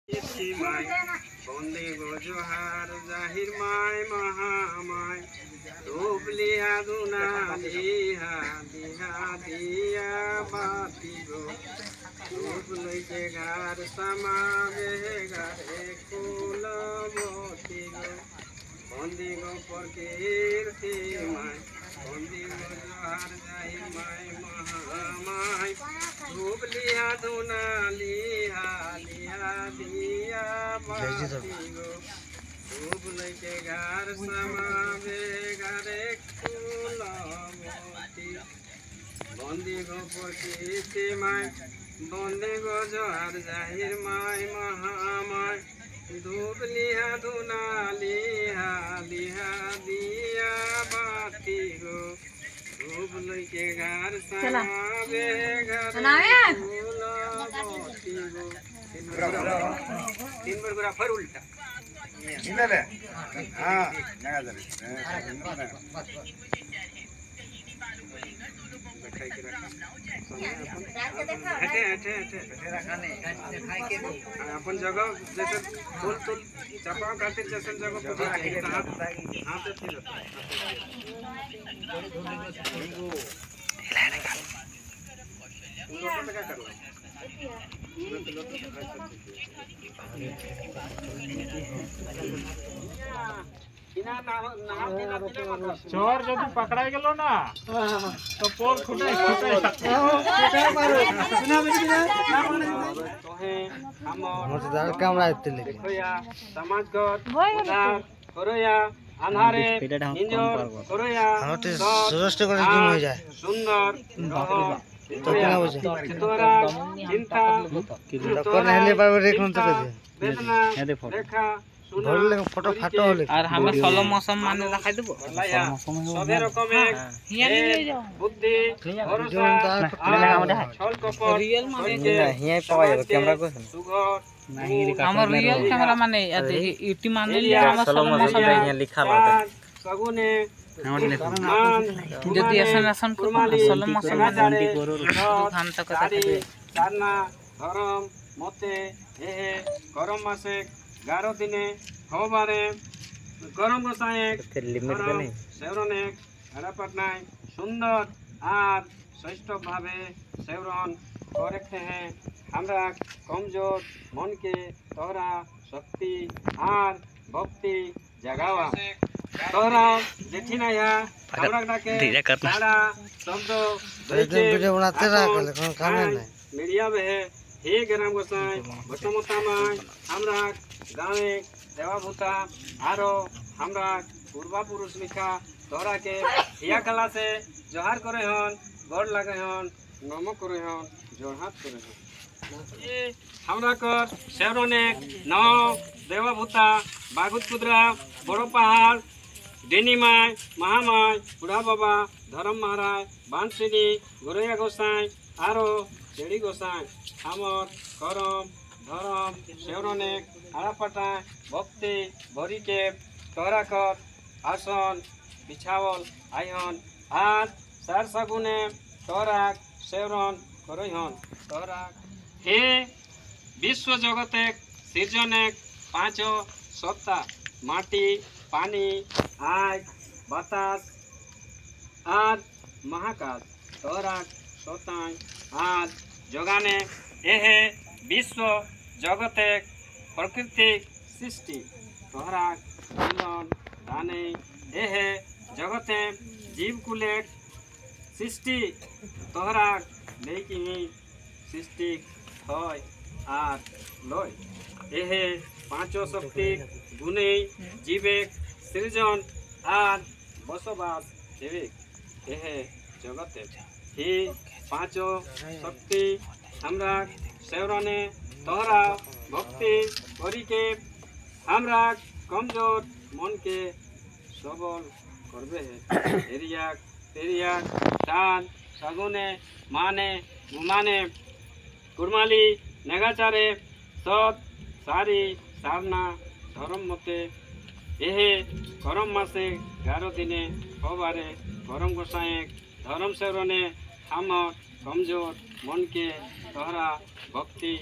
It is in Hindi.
माय बंदे गोजोहार जाहिर माय महामाय धूप लिया दुना लिहा दिहा दिया बाती गो धूप लैके घर समावे घरे फूल मोती गो बंदी गो पर कीर्ति माय बंदी गोजोहार जाहिर माय महामाय धूप लिया दुना लिहा दिया बाती गो धूप लैके घर समावे घरे फूल मोती बंदी गो पकीर्ति माय बंदी गो जोहार जाहिर माय महामाय धूप लिहा धुना लिहा दिया बाती गो धूप लैके घर समावे घरे फूल मोती गो तीन बार फर उल्टा हाँ अपन जगह जैसे फूल तूल चपा खातिर जैसे जगह चोर जब पकड़ा गेलो ना तो पोल खुटे फोटो फाटो और हमें सोलो मौसम माने दिखाई देबो सबे रकम बुद्धि भरोसा छल कपट रियल माने हिया पावे कैमरा को हमर रियल कैमरा माने इटी माने लिया हम सोलो मौसम हिया लिखा ला सगुने যদি আসন সোলো মৌসুম বন্দি করো ধান তক সারনা ধরম মতে এহে গরম মাসে 11 দিনে হবারে গরম গোসায় লিমিট নেই সেবরনে হরাপটনায় সুন্দর আর শ্রেষ্ঠ ভাবে সেবরন করতে हैं हमरा कमजोर मन के तोरा शक्ति और भक्ति जगावा तोरा जेठी ना या हमरा डाके सारा शब्द वीडियो बनाते रहा कौन काम नहीं मीडिया में है हे ग्राम गोसाई बटमता में हमरा गावे देवाभूता आरो हमरा पूर्वा पुरुष लिखा तोरा के हिया कला से जोहार करे हन गोड़ लगे हन नमो करे हन जोहार करे हन ये हमरा कर शेरोने नौ देवाभूता बागुत कुदरा बड़ो पहाड़ डेनी माय महामाय बुढ़ा बाबा धर्म महाराज बांसिनी गोरैया गोसाई आरो चेड़ी गोसाई हमर करम धर्म शेरोने आड़ापटा भक्ति भरी के तोरा कर आसन बिछावल आयन आज सार सगुने तोरा सेवरन करहन तोरा हे विश्व जगते सृजने पाँच सत्ता माटी पानी आग बातास आज महाकाश तोरा सताय आज जगाने एहे विश्व जगते प्राकृतिक सृष्टि तोहरा जीवन दाने एहे जगते जीव कुले सृष्टि तोहरा लेकिन सृष्टि थय आर लय एहे पांचों शक्ति गुणे जीवेक सृजन आर बसवास देवेक एहे जगते ही पांचों शक्ति हमरा सेवरने तोहरा भक्ति करी के हमरा कमजोर मन के सबल करबे है एरिया टान सगुने माने गुमाने कुरमाली नेगाचारे सत सारी सारना धर्म मते एहे गरम मासे 11 दिने हबारे गरम गोसाए धर्म सेवरने हमर कमजोर मन के तोहरा भक्ति